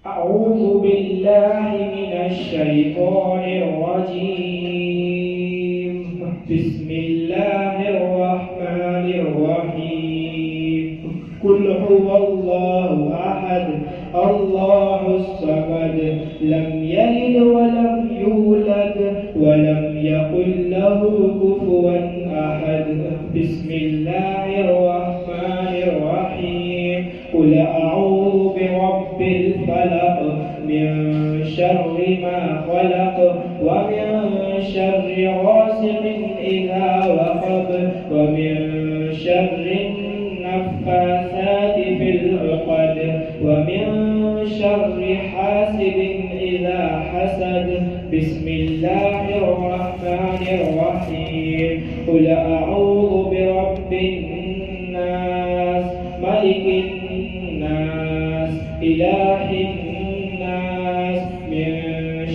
أعوذ بالله من الشيطان الرجيم. بسم الله الرحمن الرحيم. قل هو الله أحد الله الصمد لم يلد ولم يولد ولم يكن له كفوا أحد. بسم الله الرحمن الرحيم. قل أعوذ برب الفلق من شر ما خلق ومن شر غاسق إذا وقب ومن شر النفاثات في العقد ومن شر حاسد إذا حسد. بسم الله الرحمن الرحيم. قل أعوذ برب الناس ملك الناس إله الناس من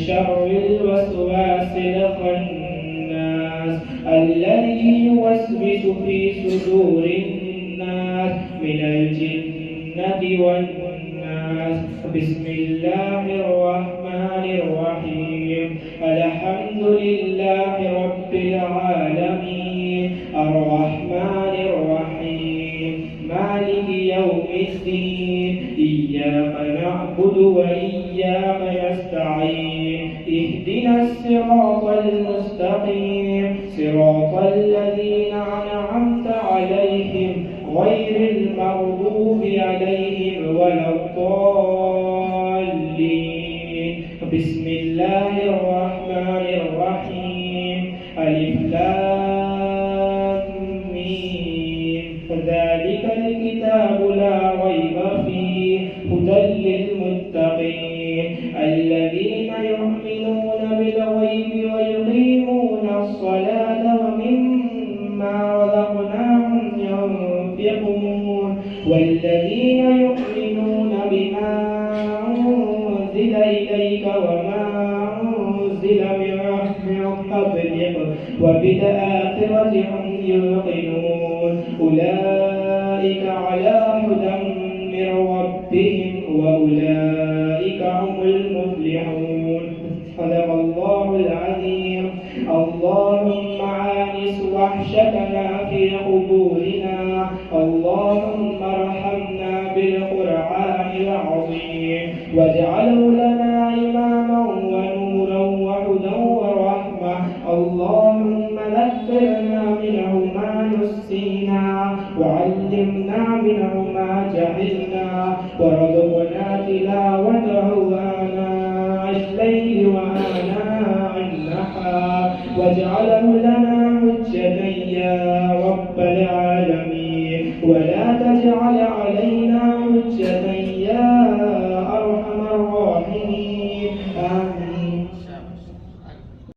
شر الوسواس الخناس الذي يوسوس في صدور الناس من الجنة والناس. بسم الله الرحمن الرحيم. الحمد لله رب العالمين الرحمن الرحيم مالك يوم الدين إياك نعبد وإياك نستعين اهدنا الصراط المستقيم صراط الذين أنعمت عليهم غير المغضوب عليهم ولا الضالين. بسم الله الرحمن الرحيم. ألف لام ميم. ذلك الكتاب لا ريب فيه هدى للمتقين الذين يؤمنون بالغيب ويقيمون الصلاة ومما رزقناهم ينفقون والذين يؤمنون بما أنزل إليك وما أنزل من قبلك وبالآخرة هم يوقنون أولئك على هدى من ربهم وأولئك هم المفلحون. صدق الله العظيم. اللهم عانس وحشتنا في قبورنا اللهم ارحمنا بالقرآن العظيم واجعله لنا إماما ونورا وهدى ورحمة. اللهم ذكرنا منه ما نسينا وعلمنا منه ما جهلنا وارزقنا تلاوته آناء الليل وآناء النهار واجعله لنا